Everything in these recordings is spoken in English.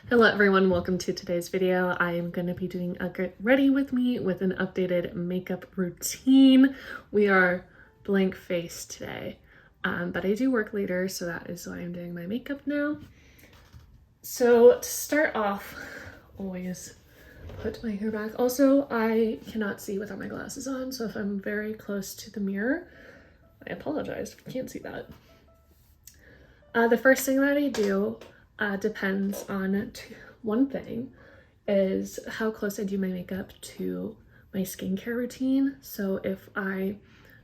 Hello everyone, welcome to today's video. I am going to be doing a get ready with me with an updated makeup routine. We are blank face today, but I do work later, so that is why I'm doing my makeup now. So to start off, always put my hair back. Also, I cannot see without my glasses on, so if I'm very close to the mirror, I apologize if you can't see that. The first thing that I do depends on one thing, is how close I do my makeup to my skincare routine. So if I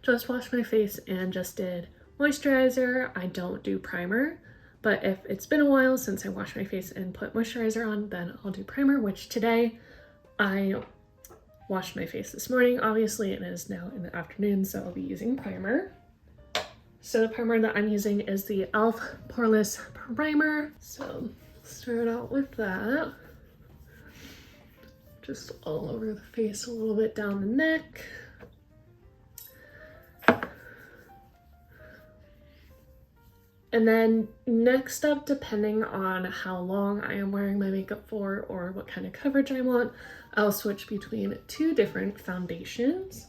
just washed my face and just did moisturizer, I don't do primer. But if it's been a while since I washed my face and put moisturizer on, then I'll do primer, which today I washed my face this morning, obviously, and it is now in the afternoon, so I'll be using primer. So the primer that I'm using is the e.l.f. Poreless primer. So start out with that. Just all over the face, a little bit down the neck. And then next up, depending on how long I am wearing my makeup for or what kind of coverage I want, I'll switch between two different foundations.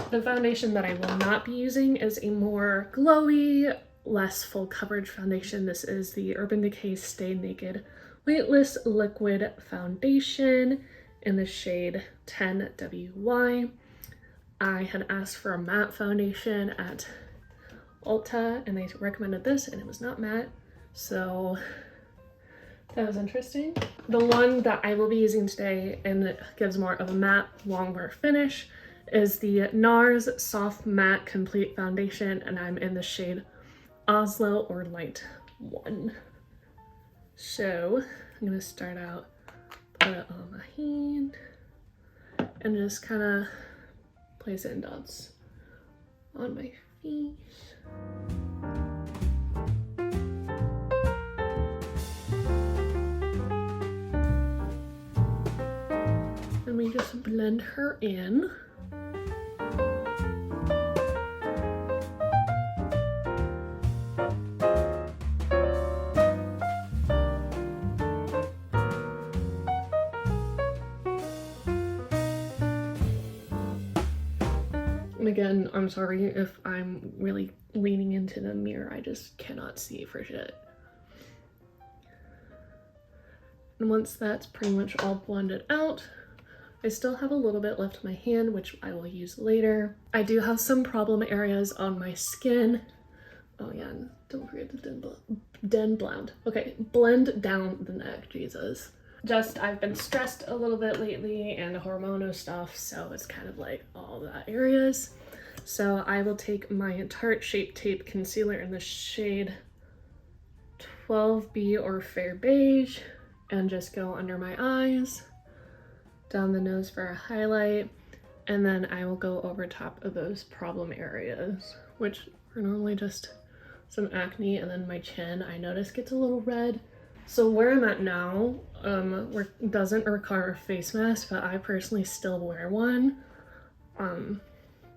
The foundation that I will not be using is a more glowy, less full coverage foundation. This is the Urban Decay Stay Naked Weightless Liquid Foundation in the shade 10WY. I had asked for a matte foundation at Ulta and they recommended this and it was not matte, so that was interesting. The one that I will be using today, and it gives more of a matte, long-wear finish, is the Nars Soft Matte Complete Foundation, and I'm in the shade Oslo or Light 1. So I'm gonna start out, put it on my hand, and just kind of place it in dots on my face. And we just blend her in. And again, I'm sorry if I'm really leaning into the mirror, I just cannot see for shit. And once that's pretty much all blended out, I still have a little bit left in my hand, which I will use later. I do have some problem areas on my skin. Oh yeah, and don't forget to blend down the neck, Jesus. Just, I've been stressed a little bit lately and hormonal stuff, so it's kind of like all that areas. So I will take my Tarte Shape Tape Concealer in the shade 12B or Fair Beige and just go under my eyes, down the nose for a highlight, and then I will go over top of those problem areas, which are normally just some acne, and then my chin I notice gets a little red. So where I'm at now doesn't require a face mask, but I personally still wear one,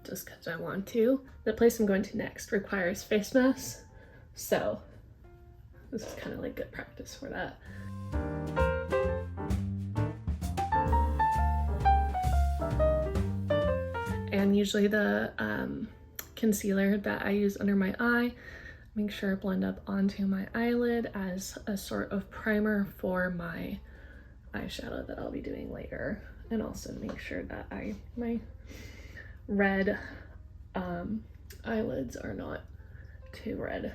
just because I want to. The place I'm going to next requires face masks, so this is kind of like good practice for that. And usually the concealer that I use under my eye, make sure I blend up onto my eyelid as a sort of primer for my eyeshadow that I'll be doing later. And also make sure that my red eyelids are not too red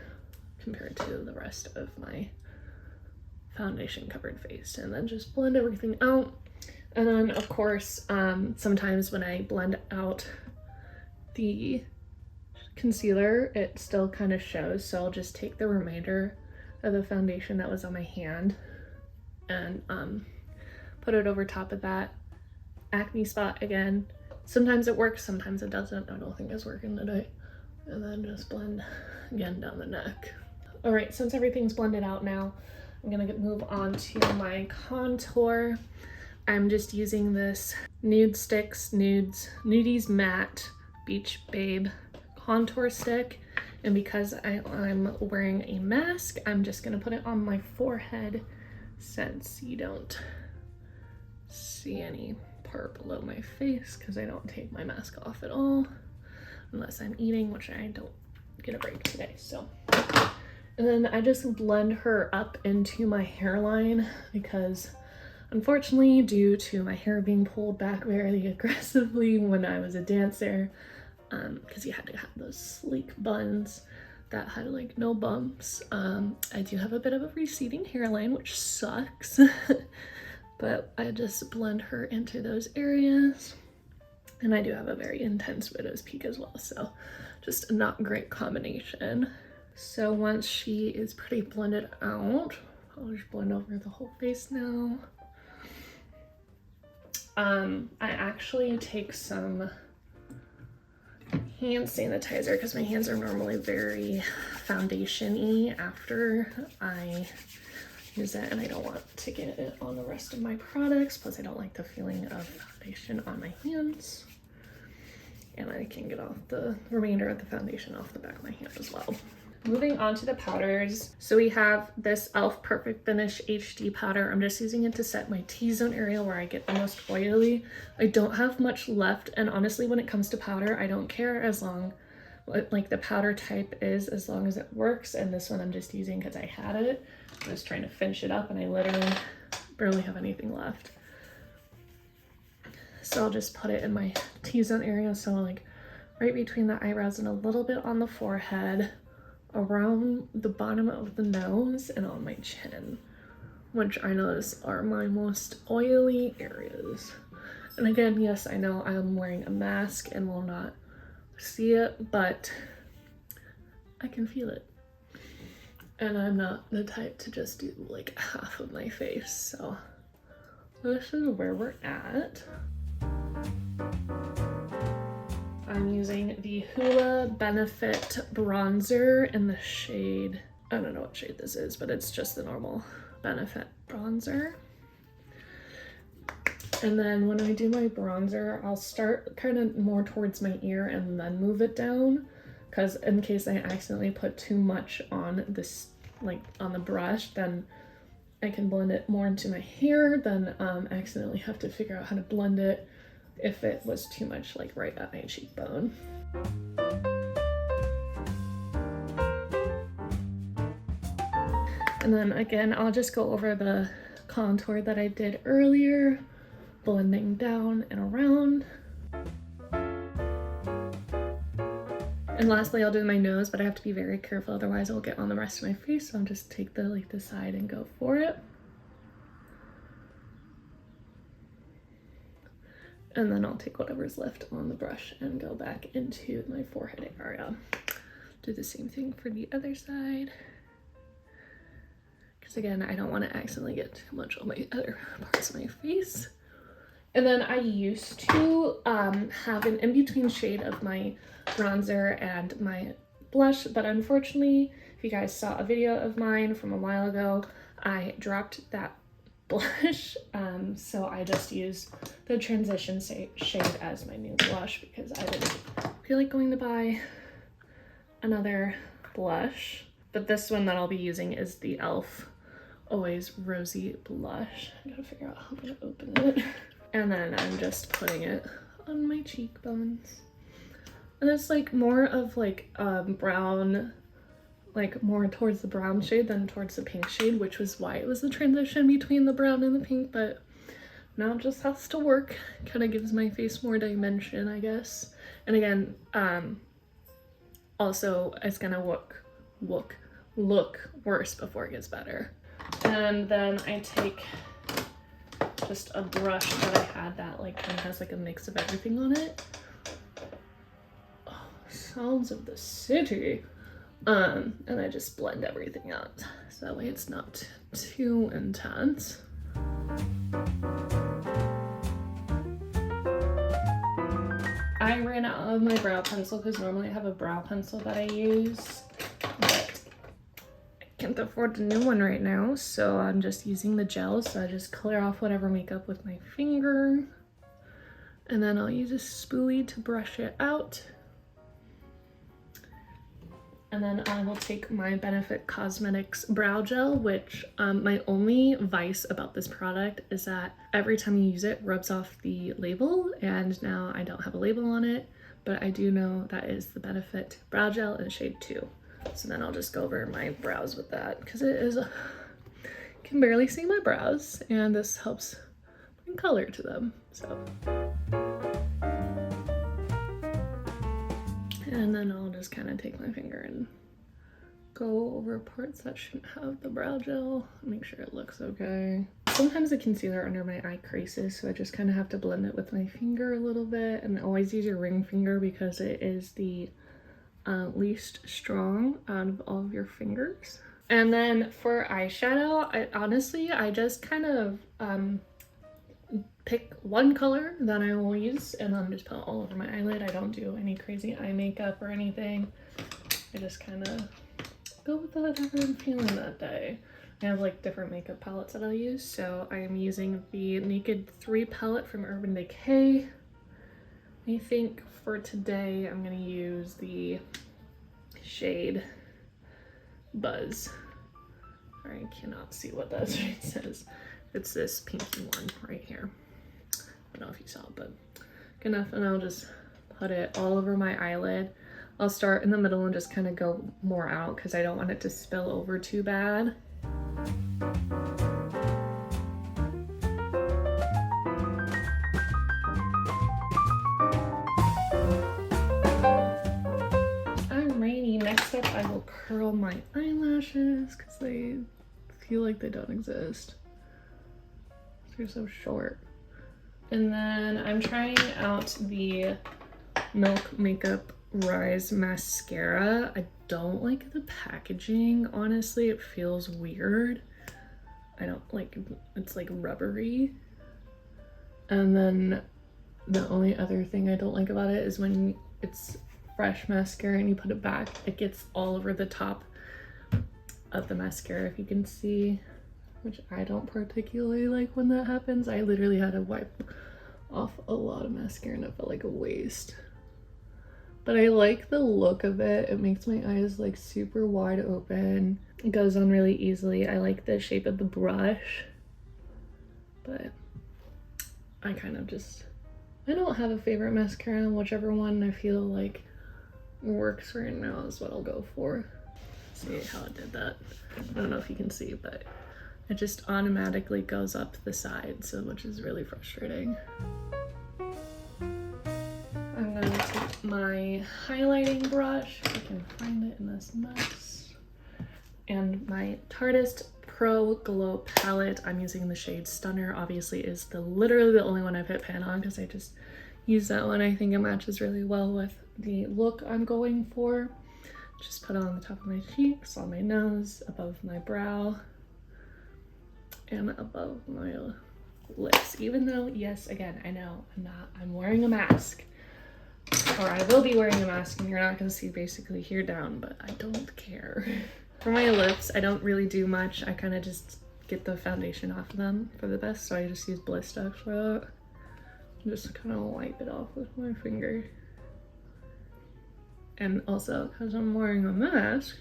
compared to the rest of my foundation covered face. And then just blend everything out. And then of course, sometimes when I blend out the concealer, it still kind of shows, so I'll just take the remainder of the foundation that was on my hand and put it over top of that acne spot again. Sometimes it works, sometimes it doesn't. I don't think it's working today. And then just blend again down the neck. All right, since everything's blended out now, I'm gonna move on to my contour. I'm just using this Nudestix Nudies Matte Beach Babe contour stick, and because I'm wearing a mask, I'm just gonna put it on my forehead since you don't see any part below my face because I don't take my mask off at all unless I'm eating, which I don't get a break today. So, and then I just blend her up into my hairline because unfortunately, due to my hair being pulled back very aggressively when I was a dancer, because you had to have those sleek buns that had like no bumps, I do have a bit of a receding hairline, which sucks. But I just blend her into those areas. And I do have a very intense widow's peak as well, so just a not great combination. So once she is pretty blended out, I'll just blend over the whole face now. I actually take some hand sanitizer because my hands are normally very foundation-y after I use it, and I don't want to get it on the rest of my products. Plus I don't like the feeling of foundation on my hands, and I can get off the remainder of the foundation off the back of my hand as well. Moving on to the powders. So we have this e.l.f. Perfect Finish HD powder. I'm just using it to set my T-zone area where I get the most oily. I don't have much left, and honestly when it comes to powder, I don't care as long what like the powder type is, as long as it works. And this one I'm just using because I had it. I was trying to finish it up and I literally barely have anything left. So I'll just put it in my T-zone area, so like right between the eyebrows and a little bit on the forehead, around the bottom of the nose, and on my chin, which I notice are my most oily areas. And again, yes, I know I'm wearing a mask and will not see it, but I can feel it. And I'm not the type to just do like half of my face, so this is where we're at. I'm using the Hoola Benefit Bronzer in the shade, I don't know what shade this is, but it's just the normal Benefit bronzer. And then when I do my bronzer, I'll start kind of more towards my ear and then move it down, because in case I accidentally put too much on this, like on the brush, then I can blend it more into my hair, then accidentally have to figure out how to blend it if it was too much like right at my cheekbone. And then again, I'll just go over the contour that I did earlier, blending down and around. And lastly, I'll do my nose, but I have to be very careful, otherwise I'll get on the rest of my face. So I'll just take the side and go for it. And then I'll take whatever's left on the brush and go back into my forehead area. Do the same thing for the other side. Because again, I don't want to accidentally get too much on my other parts of my face. And then I used to have an in-between shade of my bronzer and my blush, but unfortunately, if you guys saw a video of mine from a while ago, I dropped that blush, so I just use the transition shade as my new blush because I didn't feel like going to buy another blush. But this one that I'll be using is the e.l.f. Always Rosy blush. I gotta figure out how I'm gonna open it. And then I'm just putting it on my cheekbones. And it's like more of like brown, like more towards the brown shade than towards the pink shade, which was why it was the transition between the brown and the pink, but now it just has to work. Kind of gives my face more dimension, I guess. And again, also it's gonna look worse before it gets better. And then I take just a brush that I had that like kind of has like a mix of everything on it. Oh, sounds of the city. And I just blend everything out so that way it's not too intense. I ran out of my brow pencil because normally I have a brow pencil that I use, but I can't afford a new one right now, so I'm just using the gel. So I just clear off whatever makeup with my finger, and then I'll use a spoolie to brush it out. And then I will take my Benefit Cosmetics Brow Gel, which my only vice about this product is that every time you use it, it rubs off the label, and now I don't have a label on it, but I do know that is the Benefit Brow Gel in shade 2. So then I'll just go over my brows with that because it is, can barely see my brows, and this helps bring color to them, so. And then I'll just kind of take my finger and go over parts that shouldn't have the brow gel, make sure it looks okay. Sometimes the concealer under my eye creases, so I just kind of have to blend it with my finger a little bit, and always use your ring finger because it is the least strong out of all of your fingers. And then for eyeshadow, I just kind of pick one color that I will use and then just put it all over my eyelid. I don't do any crazy eye makeup or anything. I just kind of go with whatever I'm feeling that day. I have like different makeup palettes that I'll use. So I am using the Naked 3 palette from Urban Decay. I think for today I'm going to use the shade Buzz. I cannot see what that shade says. It's this pinky one right here. I don't know if you saw it, but good enough. And I'll just put it all over my eyelid. I'll start in the middle and just kind of go more out because I don't want it to spill over too bad. Alrighty, next up I will curl my eyelashes because they feel like they don't exist. They're so short. And then I'm trying out the Milk Makeup Rise Mascara. I don't like the packaging, honestly. It feels weird. I don't like, it's like rubbery. And then the only other thing I don't like about it is when it's fresh mascara and you put it back, it gets all over the top of the mascara, if you can see, which I don't particularly like when that happens. I literally had to wipe off a lot of mascara and it felt like a waste. But I like the look of it. It makes my eyes like super wide open. It goes on really easily. I like the shape of the brush, but I kind of just, I don't have a favorite mascara. Whichever one I feel like works right now is what I'll go for. See how it did that. I don't know if you can see, but it just automatically goes up the side, so which is really frustrating. I'm gonna take my highlighting brush, if I can find it in this mess, and my Tarteist Pro Glow palette. I'm using the shade Stunner. Obviously is literally the only one I've hit pan on because I just use that one. I think it matches really well with the look I'm going for. Just put it on the top of my cheeks, on my nose, above my brow, and above my lips. Even though, yes, again, I know I'm wearing a mask, or I will be wearing a mask, and you're not gonna see basically here down, but I don't care. For my lips, I don't really do much. I kind of just get the foundation off of them for the best, so I just use Blistex for that. Just kind of wipe it off with my finger. And also, because I'm wearing a mask,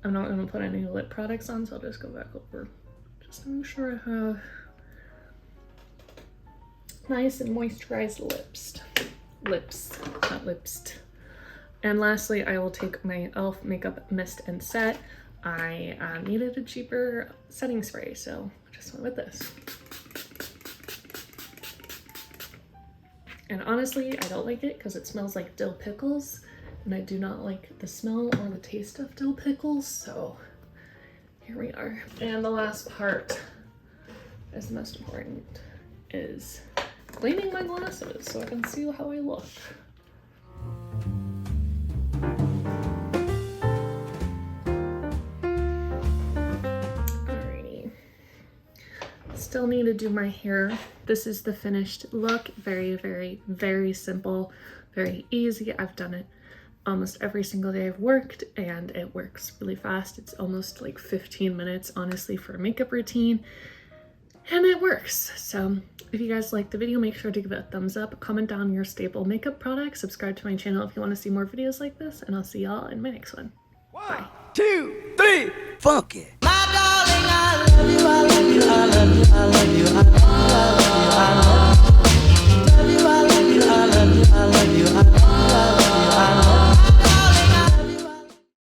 I'm not going to put any lip products on, so I'll just go back over just to make sure I have nice and moisturized lips, not lips. And lastly, I will take my e.l.f. Makeup Mist and Set. I needed a cheaper setting spray, so I just went with this. And honestly, I don't like it because it smells like dill pickles, and I do not like the smell or the taste of dill pickles, so here we are. And the last part is the most important, is cleaning my glasses so I can see how I look. Alrighty. Still need to do my hair. This is the finished look. Very, very, very simple, very easy. I've done it almost every single day I've worked, and it works really fast. It's almost like 15 minutes, honestly, for a makeup routine. and it works. So if you guys like the video, make sure to give it a thumbs up, comment down your staple makeup product, subscribe to my channel if you want to see more videos like this, and I'll see y'all in my next one. Bye. 1, 2, 3, funky. My darling, I love you.